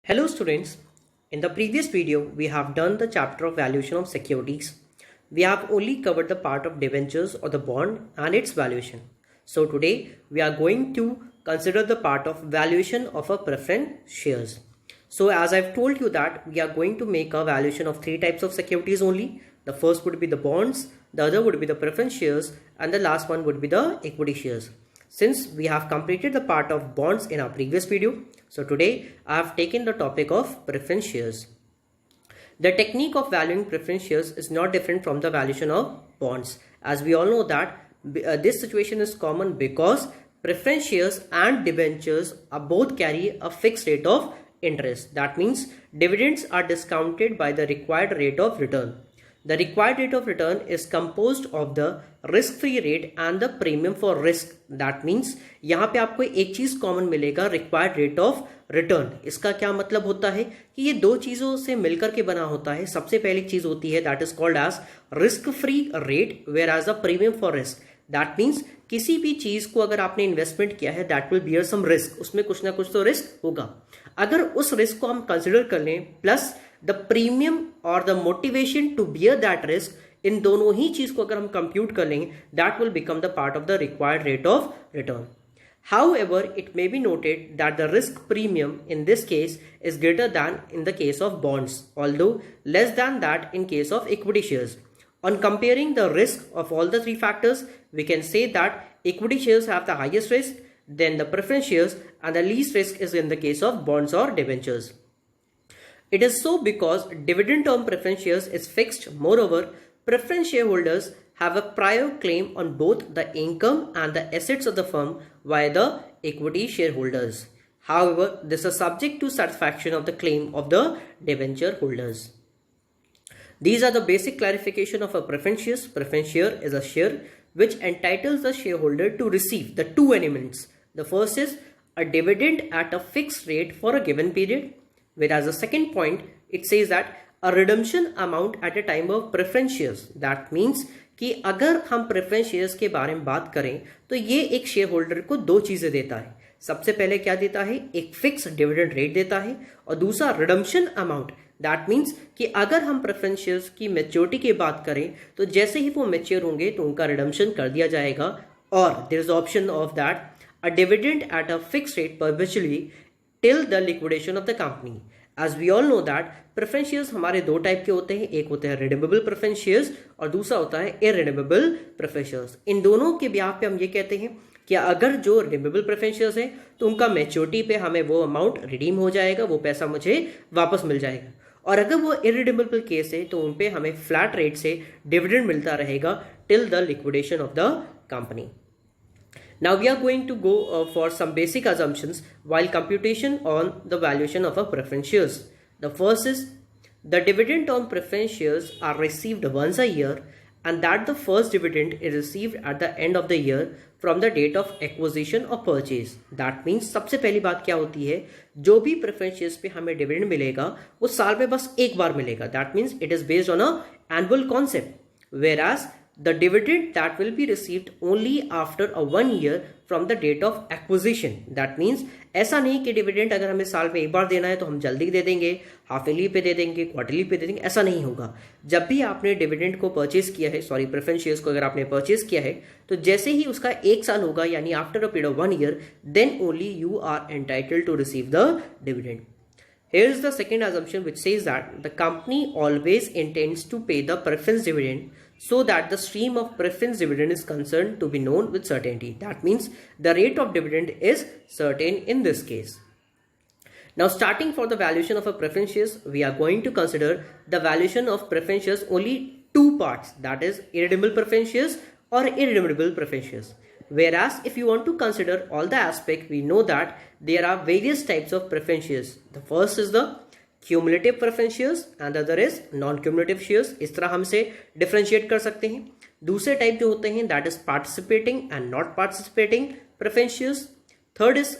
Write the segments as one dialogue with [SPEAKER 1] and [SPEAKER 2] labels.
[SPEAKER 1] Hello students, in the previous video we have done the chapter of valuation of securities. We have only covered the part of debentures or the bond and its valuation. So today we are going to consider the part of valuation of a preference shares. So as I've told you that we are going to make a valuation of three types of securities only. The first would be the bonds, the other would be the preference shares, and the last one would be the equity shares. Since we have completed the part of bonds in our previous video, so today I have taken the topic of preference shares. The technique of valuing preference shares is not different from the valuation of bonds. As we all know that this situation is common because preference shares and debentures are both carry a fixed rate of interest. That means dividends are discounted by the required rate of return. The required rate of return is composed of the risk-free rate and the premium for risk. That means यहाँ पे आपको एक चीज common मिलेगा, required rate of return. इसका क्या मतलब होता है कि ये दो चीजों से मिलकर के बना होता है. सबसे पहली चीज होती है that is called as risk free rate whereas a premium for risk. That means किसी भी चीज को अगर आपने इन्वेस्टमेंट किया है that will bear some risk, उसमें कुछ ना कुछ तो रिस्क होगा. अगर उस रिस्क को हम कंसिडर कर लें प्लस द प्रीमियम और the motivation to bear that risk, इन दोनों ही चीज को अगर हम कंप्यूट कर लेंगे that will become the part of the required rate of return. However, it may be noted that the risk premium in this case is greater than in the case of bonds, although less than that in case of equity shares. On comparing the risk of all the three factors, we can say that equity shares have the highest risk, then the preference shares, and the least risk is in the case of bonds or debentures. It is so because dividend term preference shares is fixed. Moreover, preference shareholders have a prior claim on both the income and the assets of the firm via the equity shareholders. However, this is subject to satisfaction of the claim of the debenture holders. These are the basic clarification of a preference shares. Preference share is a share which entitles the shareholder to receive the two elements. The first is a dividend at a fixed rate for a given period, whereas the second point it says that a redemption amount at a time of preference shares. That means कि अगर हम preference shares के बारे में बात करें तो ये एक शेयर होल्डर को दो चीजें देता है. सबसे पहले क्या देता है, एक फिक्स डिविडेंड रेट देता है, और दूसरा रिडम्पशन अमाउंट. दैट मीन्स कि अगर हम प्रेफरेंस शेयर्स की मैच्योरिटी की बात करें तो जैसे ही वो मैच्योर होंगे तो उनका रिडम्पशन कर दिया जाएगा, और there is option of that a dividend at a fix rate perpetually till the liquidation of the company. As we all know that preference shares हमारे दो टाइप के होते हैं, एक होते हैं redeemable preference shares और दूसरा होता है irredeemable preference shares. इन दोनों के ब्याह पे हम ये कहते हैं कि अगर जो redeemable preference shares है तो उनका मैच्योरिटी पे हमें वो अमाउंट रिडीम हो जाएगा, वो पैसा मुझे वापस मिल जाएगा. और अगर वो irredeemable केस है तो उन पे हमें फ्लैट रेट से डिविडेंड मिलता रहेगा till the liquidation of the company. Now we are going to go for some basic assumptions while computation on the valuation of a preference shares. The first is the dividend on preference shares are received once a year, and that the first dividend is received at the end of the year from the date of acquisition or purchase. That means सबसे पहली बात क्या होती है, जो भी preference shares पे हमें dividend मिलेगा वो साल में बस एक बार मिलेगा. That means it is based on a annual concept, whereas the dividend that will be received only after a 1 year from the date of acquisition. That means ऐसा नहीं कि डिविडेंड अगर हमें साल में एक बार देना है तो हम जल्दी दे देंगे, हाफ ईयरली पे दे देंगे, क्वार्टरली पे दे देंगे, ऐसा नहीं होगा. जब भी आपने डिविडेंड को परचेज किया है, सॉरी प्रेफरेंस शेयर्स को अगर आपने परचेज किया है तो जैसे ही उसका एक साल होगा यानी after a period of 1 year, then only you are entitled to receive the dividend. Here is the second assumption which says that the company always intends to pay the preference dividend so that the stream of preference dividend is concerned to be known with certainty. That means the rate of dividend is certain in this case. Now starting for the valuation of a preference shares, we are going to consider the valuation of preference shares only two parts, that is irredeemable preference shares or irredeemable preference shares. Whereas if you want to consider all the aspects, we know that there are various types of preference shares. The first is the cumulative preference shares and the other is non-cumulative shares. इस तरह हम से differentiate कर सकते हैं. दूसरे type जो होते हैं that is participating and not participating preference shares. Third is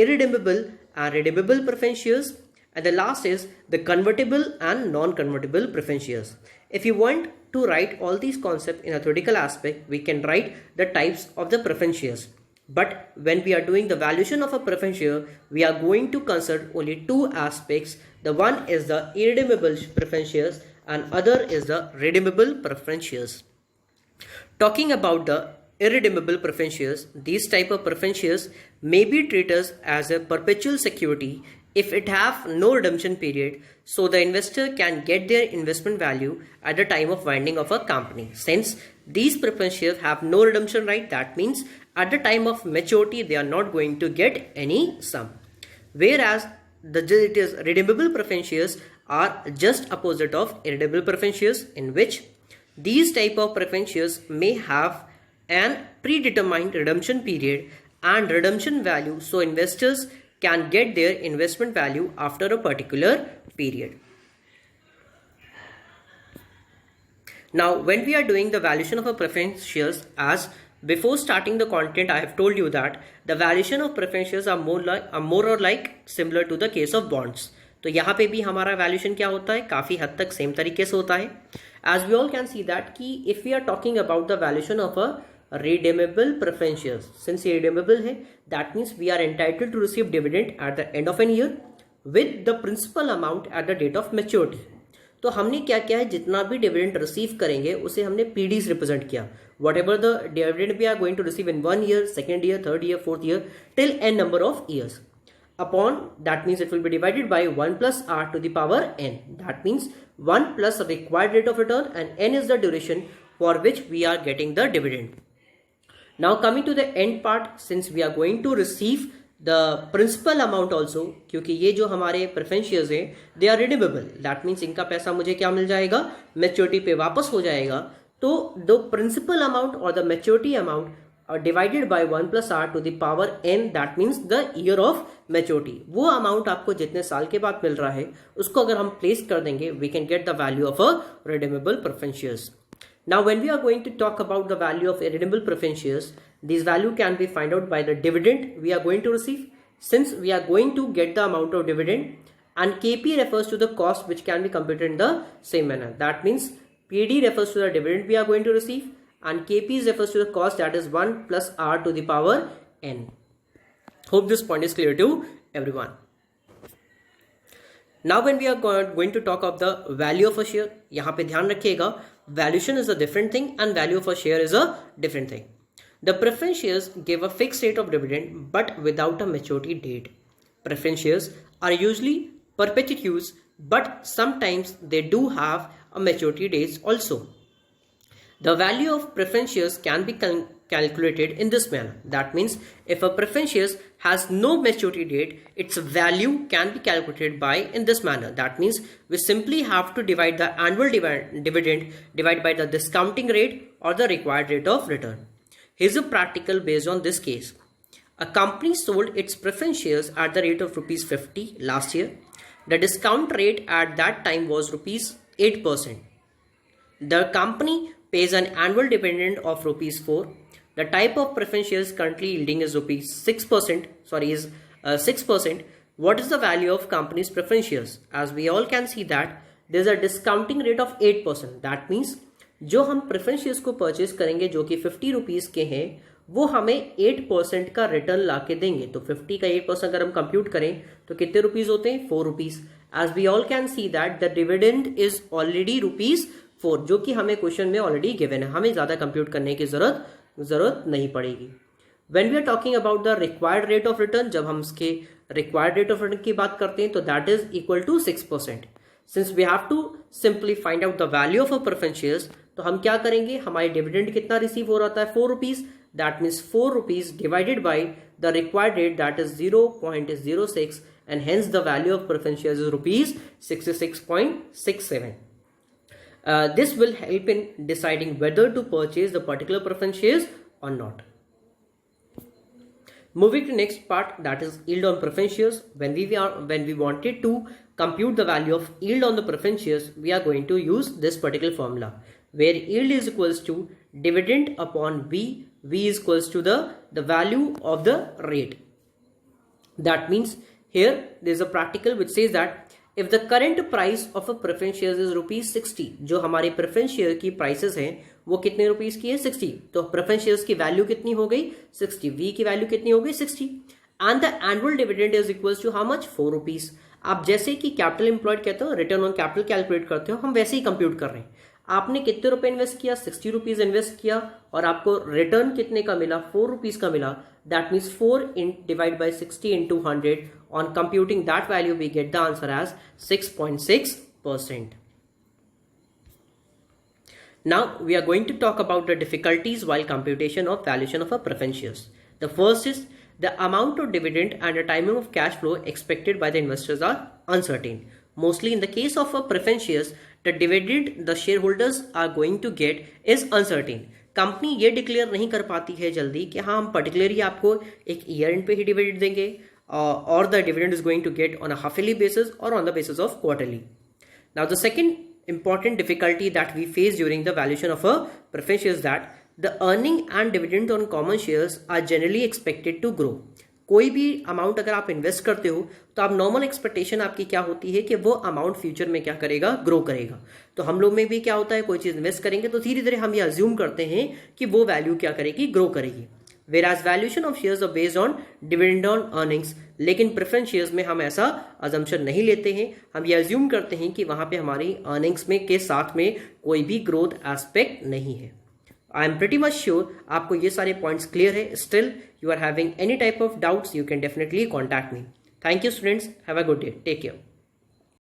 [SPEAKER 1] irredeemable and redeemable preference shares. And the last is the convertible and non-convertible preference shares. If you want to write all these concepts in a theoretical aspect, we can write the types of the preference shares. But when we are doing the valuation of a preference share, we are going to consider only two aspects. The one is the irredeemable preference shares and other is the redeemable preference shares. Talking about the irredeemable preference shares, these type of preference shares may be treated as a perpetual security if it have no redemption period, so the investor can get their investment value at the time of winding of a company. Since these preference shares have no redemption right, that means at the time of maturity they are not going to get any sum. Whereas it is redeemable preference shares are just opposite of irredeemable preference shares, in which these type of preference shares may have an predetermined redemption period and redemption value, so investors can get their investment value after a particular period. Now, when we are doing the valuation of a preference shares, as before starting the content I have told you that the valuation of preference shares are more or like similar to the case of bonds. तो यहाँ पे भी हमारा valuation क्या होता है, काफ़ी हद तक सेम तरीके से होता है. As we all can see that कि if we are talking about the valuation of a redeemable preference shares, since ये redeemable है, that means we are entitled to receive dividend at the end of an year with the principal amount at the date of maturity. तो हमने क्या किया है, जितना भी dividend receive करेंगे उसे हमने पीडीज रिप्रेजेंट किया. Whatever the dividend we are going to receive in 1 year, 2nd year, 3rd year, 4th year till n number of years. Upon that means it will be divided by 1 plus r to the power n. That means 1 plus required rate of return and n is the duration for which we are getting the dividend. Now coming to the end part, since we are going to receive the principal amount also, क्योंकि ये जो हमारे preference shares हैं they are redeemable, that means इनका पैसा मुझे क्या मिल जाएगा, मेच्योरिटी पे वापस हो जाएगा. तो the principal amount or the maturity amount divided by 1 plus r to the power n, that means the year of maturity, वो अमाउंट आपको जितने साल के बाद मिल रहा है उसको अगर हम प्लेस कर देंगे, we can get the value of a redeemable preference shares. Now when we are going to talk about the value of irredeemable preference shares, this value can be find out by the dividend we are going to receive. Since we are going to get the amount of dividend, and KP refers to the cost which can be computed in the same manner. That means PD refers to the dividend we are going to receive and KP refers to the cost, that is 1 plus r to the power n. Hope this point is clear to everyone. Now when we are going to talk of the value of a share, यहाँ पे ध्यान रखिएगा, valuation is a different thing and value of a share is a different thing. The preference shares give a fixed rate of dividend but without a maturity date. Preference shares are usually perpetuities, but sometimes they do have a maturity dates also. The value of preference shares can be calculated in this manner. That means if a preference shares has no maturity date, its value can be calculated by in this manner. That means we simply have to divide the annual dividend divided by the discounting rate or the required rate of return. Here's a practical based on this case. A company sold its preference shares at the rate of rupees 50 last year. The discount rate at that time was rupees 8%. The company pays an annual dividend of rupees 4. The type of preference shares currently yielding is rupees 6%. Sorry, is 6%. What is the value of company's preference shares? As we all can see that there is a discounting rate of 8%. That means जो हम preference shares को purchase करेंगे जो कि 50 rupees के हैं, वो हमें 8% का रिटर्न ला के देंगे. तो 50 का 8% अगर हम कंप्यूट करें तो कितने रुपीज़ होते हैं, 4 rupees. As we all can see that the dividend is already rupees 4, जो कि हमें क्वेश्चन में ऑलरेडी गिवन है, हमें ज़्यादा कंप्यूट करने की जरूरत नहीं पड़ेगी. When we are talking about the required rate of return, जब हम इसके रिक्वायर्ड रेट ऑफ रिटर्न की बात करते हैं तो that is equal to 6%. Since we have to simply find out the value of a preference shares, तो हम क्या करेंगे, हमारी डिविडेंड कितना रिसीव हो रहा है, 4 rupees. That means 4 rupees divided by the required rate, that is 0.06, and hence the value of preference shares is rupees 66.67. This will help in deciding whether to purchase the particular preference shares or not. Moving to next part, that is yield on preference shares. When we wanted to compute the value of yield on the preference shares, we are going to use this particular formula where yield is equals to dividend upon V. V is equals to the value of the rate. That means here there is a practical which says that if the current price of a preference shares is rupees 60, जो हमारे preference share की prices हैं वो कितने rupees की है 60, तो preference shares की वैल्यू कितनी हो गई 60, वी की वैल्यू कितनी हो गई 60 and the annual dividend is equals to how much 4 rupees. आप जैसे कि कैपिटल एम्प्लॉयड कहते हो रिटर्न ऑन कैपिटल कैलकुलेट करते हो, हम वैसे ही कंप्यूट कर रहे हैं। आपने कितने रुपए इन्वेस्ट किया 60 रुपीज इन्वेस्ट किया और आपको रिटर्न कितने का मिला 4 रुपीज का मिला, that means 4 divide by 60 into 100 on computing that value we get the answer as 6.6%. Now we are going to talk about the difficulties while computation of valuation of a preference shares. The first is the amount of dividend and the timing of cash flow expected by the investors are uncertain. Mostly in the case of a preference shares, the dividend the shareholders are going to get is uncertain. Company ये declare नहीं कर पाती है जल्दी कि हाँ हम particularly आपको एक ईयर एंड पे ही डिविडेंड देंगे और the dividend is going to get on a half yearly basis और on the basis of quarterly. Now the second important difficulty that we face during the valuation of a preference shares that the earning and dividend on common shares are generally expected to grow. कोई भी amount अगर आप invest करते हो तो आप normal expectation आपकी क्या होती है कि वो अमाउंट फ्यूचर में क्या करेगा ग्रो करेगा. तो हम लोग में भी क्या होता है कोई चीज इन्वेस्ट करेंगे तो धीरे धीरे हम ये अज्यूम करते हैं कि वो वैल्यू क्या करेगी ग्रो करेगी. Whereas valuation of shares are based on dividend on earnings, लेकिन प्रेफरेंस शेयर्स में हम ऐसा अजम्पशन नहीं लेते हैं. हम ये अज्यूम करते हैं कि वहां पे हमारी अर्निंग्स में के साथ में कोई भी ग्रोथ एस्पेक्ट नहीं है. I am pretty much sure आपको ये सारे पॉइंट्स क्लियर है. Still you are having any type of doubts you can definitely contact me. Thank you students, have a good day, take care.